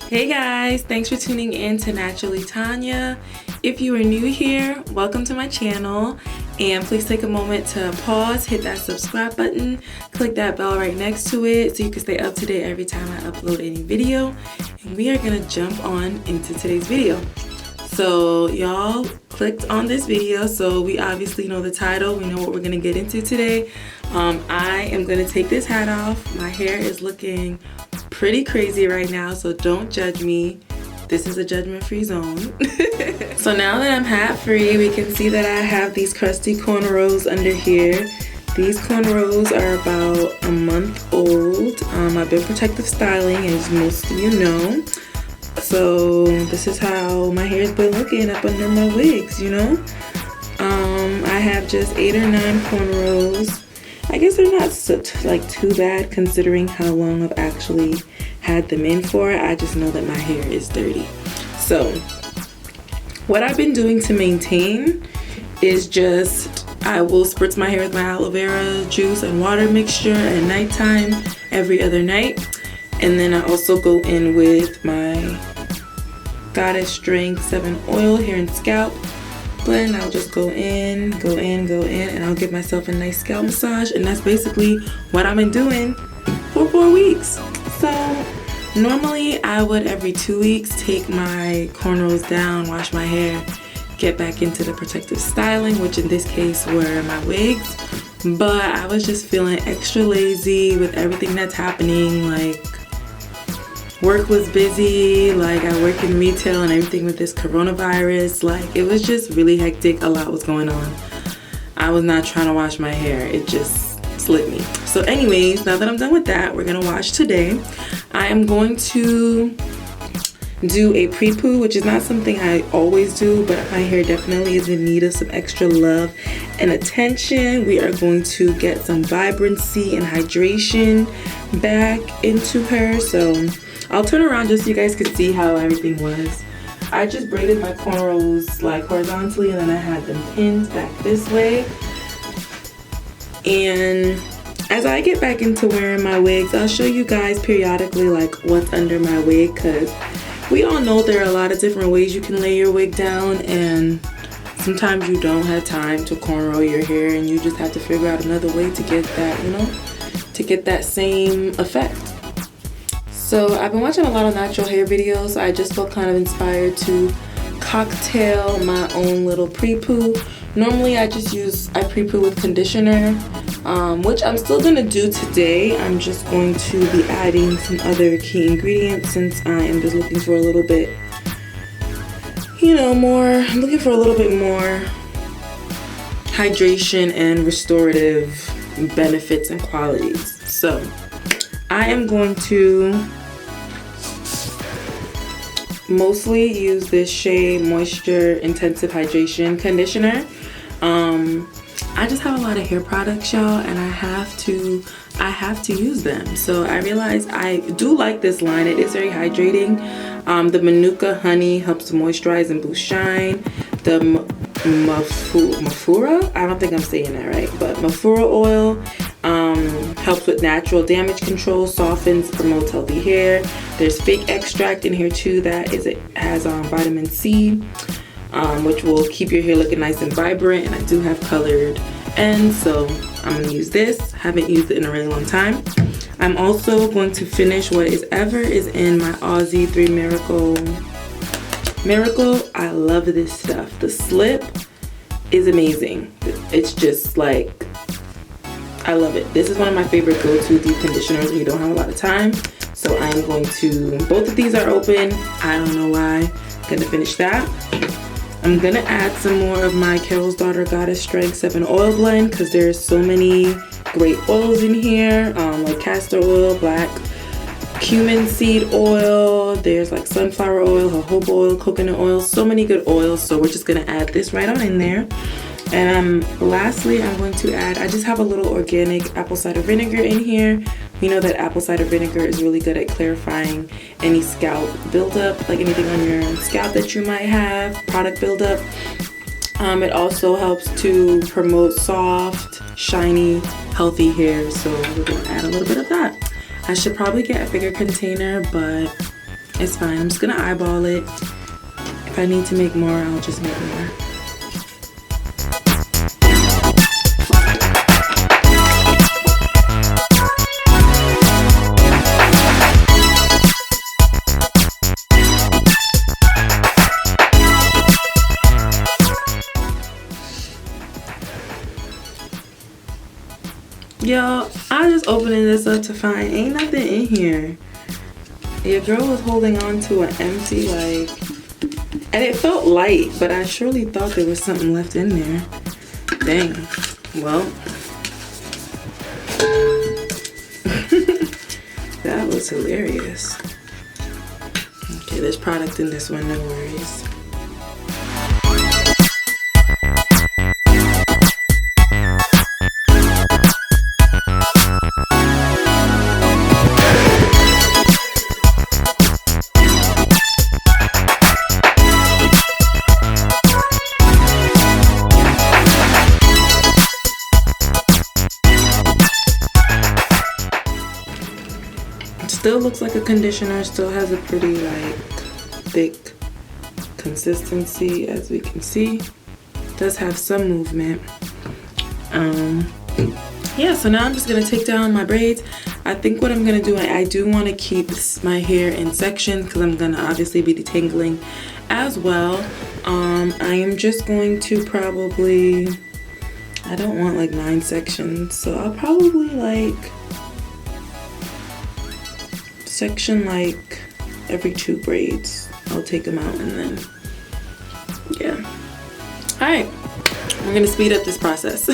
Hey guys, thanks for tuning in to Naturally Tanya. If you are new here, welcome to my channel, and please take a moment to pause, hit that subscribe button, click that bell right next to it so you can stay up to date every time I upload any video. And we are gonna jump on into today's video. So y'all clicked on this video, so we obviously know the title. We know what we're gonna get into today. I am gonna take this hat off. My hair is looking pretty crazy right now, so don't judge me. This is a judgment-free zone. So now that I'm hat-free, we can see that I have these crusty cornrows under here. These cornrows are about a month old. I've been protective styling, as most of you know. So this is how my hair's been looking up under my wigs, you know? I have just 8 or 9 cornrows. I guess they're not too bad considering how long I've actually had them in for. I just know that my hair is dirty. So what I've been doing to maintain is just I will spritz my hair with my aloe vera juice and water mixture at nighttime every other night. And then I also go in with my Goddess Strength 7 oil hair and scalp blend. I'll just go in, and I'll give myself a nice scalp massage, and that's basically what I've been doing for 4 weeks. So normally I would every 2 weeks take my cornrows down, wash my hair, get back into the protective styling, which in this case were my wigs. But I was just feeling extra lazy with everything that's happening. Like, work was busy, like I work in retail and everything with this coronavirus. Like, it was just really hectic. A lot was going on. I was not trying to wash my hair. It just slipped me. So anyways, now that I'm done with that, we're gonna wash today. I am going to do a pre-poo, which is not something I always do, but my hair definitely is in need of some extra love and attention. We are going to get some vibrancy and hydration back into her. So I'll turn around just so you guys can see how everything was. I just braided my cornrows like horizontally, and then I had them pinned back this way. And as I get back into wearing my wigs, I'll show you guys periodically like what's under my wig, because we all know there are a lot of different ways you can lay your wig down, and sometimes you don't have time to cornrow your hair and you just have to figure out another way to get that, you know, to get that same effect. So I've been watching a lot of natural hair videos. I just felt kind of inspired to cocktail my own little pre-poo. Normally I pre-poo with conditioner, which I'm still gonna do today. I'm just going to be adding some other key ingredients since I am just looking for a little bit, you know, I'm looking for a little bit more hydration and restorative benefits and qualities. So I am going to mostly use this Shea Moisture Intensive Hydration Conditioner. I just have a lot of hair products, y'all, and I have to use them. So I realized I do like this line. It is very hydrating. The Manuka Honey helps to moisturize and boost shine. The Mafura, I don't think I'm saying that right, but Mafura oil helps with natural damage control, softens, promotes healthy hair. There's fake extract in here too that has vitamin C, which will keep your hair looking nice and vibrant, and I do have colored ends, so I'm gonna use this. Haven't used it in a really long time. I'm also going to finish what is in my AUSSIE 3 Miracle. I love this stuff. The slip is amazing. It's just like, I love it. This is one of my favorite go-to deep conditioners when you don't have a lot of time. So I am going to, both of these are open. I don't know why. I'm gonna finish that. I'm gonna add some more of my Carol's Daughter Goddess Strength 7 oil blend, because there's so many great oils in here, like castor oil, black cumin seed oil, there's like sunflower oil, jojoba oil, coconut oil, so many good oils. So we're just gonna add this right on in there. And lastly, I'm going to add, I just have a little organic apple cider vinegar in here. We know that apple cider vinegar is really good at clarifying any scalp buildup, like anything on your scalp that you might have, product buildup. It also helps to promote soft, shiny, healthy hair. So we're gonna add a little bit of that. I should probably get a bigger container, but It's fine. I'm just gonna eyeball it. If I need to make more, I'll just make more. Y'all, I just opening this up to find ain't nothing in here. Your girl was holding on to an empty, like, and it felt light, but I surely thought there was something left in there. Dang. Well, that was hilarious. Okay, there's product in this one, no worries. Still looks like a conditioner, still has a pretty like thick consistency, as we can see. Does have some movement. Yeah, so now I'm just gonna take down my braids. I think what I'm gonna do, I do want to keep my hair in sections because I'm gonna obviously be detangling as well. I am just going to probably, I don't want like 9 sections, so I'll probably like section like every 2 braids. I'll take them out and then, yeah. All right, we're gonna speed up this process.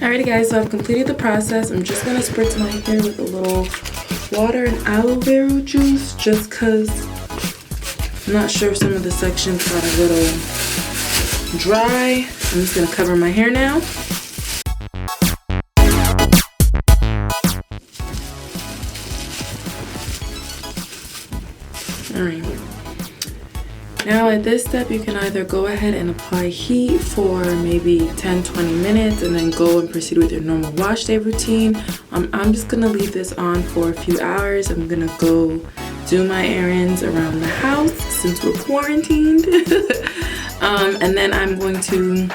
Alrighty guys, so I've completed the process. I'm just gonna spritz my hair with a little water and aloe vera juice just because I'm not sure if some of the sections got a little dry. I'm just gonna cover my hair now. Alright. Now at this step, you can either go ahead and apply heat for maybe 10-20 minutes and then go and proceed with your normal wash day routine. I'm just gonna leave this on for a few hours. I'm gonna go do my errands around the house since we're quarantined. And then I'm going to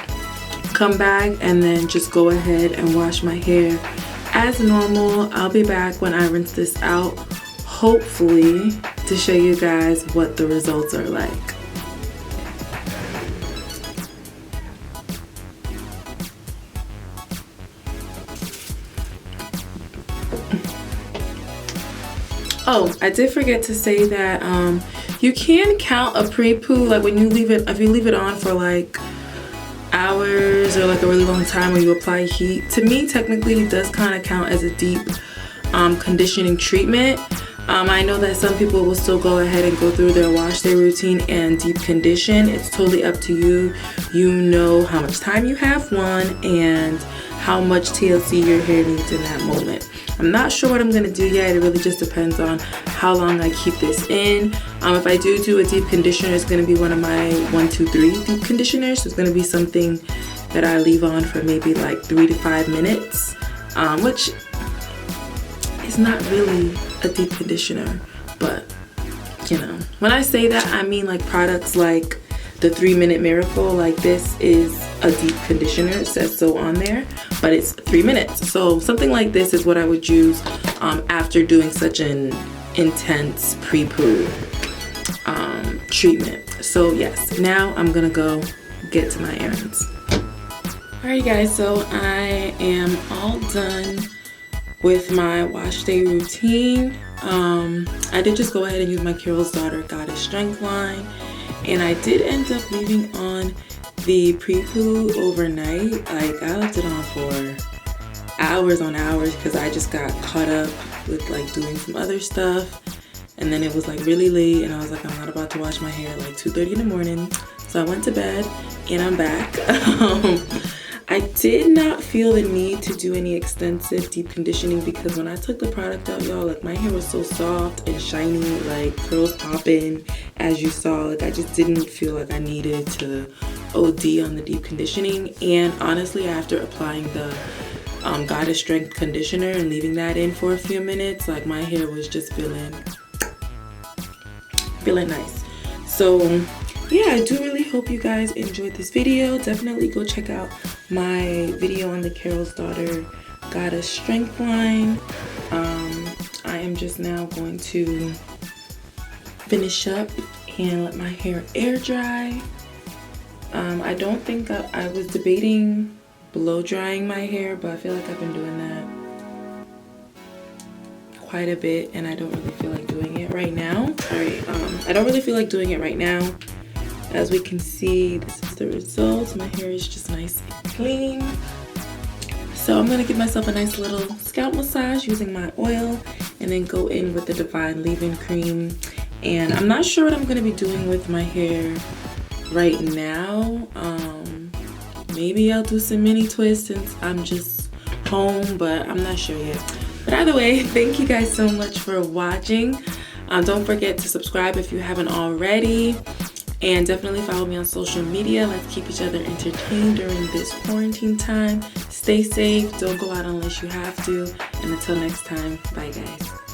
come back and then just go ahead and wash my hair as normal. I'll be back when I rinse this out, hopefully to show you guys what the results are like. Oh, I did forget to say that you can count a pre-poo, like when you leave it, if you leave it on for like hours or like a really long time where you apply heat. To me, technically, it does kind of count as a deep conditioning treatment. I know that some people will still go ahead and go through their wash day routine and deep condition. It's totally up to you. You know how much time you have, one, and how much TLC your hair needs in that moment. I'm not sure what I'm gonna do yet. It really just depends on how long I keep this in. If I do a deep conditioner, it's gonna be one of my 1, 2, 3 deep conditioners. So it's gonna be something that I leave on for maybe like 3 to 5 minutes, which is not really a deep conditioner, but you know, when I say that, I mean like products like the 3-Minute Miracle. Like, this is a deep conditioner, it says so on there, but it's 3 minutes. So something like this is what I would use after doing such an intense pre-poo treatment. So yes, now I'm gonna go get to my errands. Alright guys, so I am all done with my wash day routine. I did just go ahead and use my Carol's Daughter Goddess Strength line, and I did end up leaving on the pre-poo overnight. Like, I left it on for hours on hours because I just got caught up with like doing some other stuff, and then it was like really late and I was like, I'm not about to wash my hair at like 2:30 in the morning. So I went to bed and I'm back. I did not feel the need to do any extensive deep conditioning because when I took the product out, y'all, like my hair was so soft and shiny, like curls popping, as you saw. Like, I just didn't feel like I needed to OD on the deep conditioning. And honestly, after applying the Goddess Strength conditioner and leaving that in for a few minutes, like my hair was just feeling nice. So yeah, I do really hope you guys enjoyed this video. Definitely go check out my video on the Carol's Daughter Goddess Strength line. I am just now going to finish up and let my hair air dry. I don't think I was debating blow drying my hair, but I feel like I've been doing that quite a bit and I don't really feel like doing it right now. Alright, I don't really feel like doing it right now. As we can see, this is the result. My hair is just nice and clean. So I'm gonna give myself a nice little scalp massage using my oil and then go in with the Divine Leave-In Cream. And I'm not sure what I'm gonna be doing with my hair right now. Maybe I'll do some mini twists since I'm just home, but I'm not sure yet. But either way, thank you guys so much for watching. Don't forget to subscribe if you haven't already. And definitely follow me on social media. Let's keep each other entertained during this quarantine time. Stay safe. Don't go out unless you have to. And until next time, bye guys.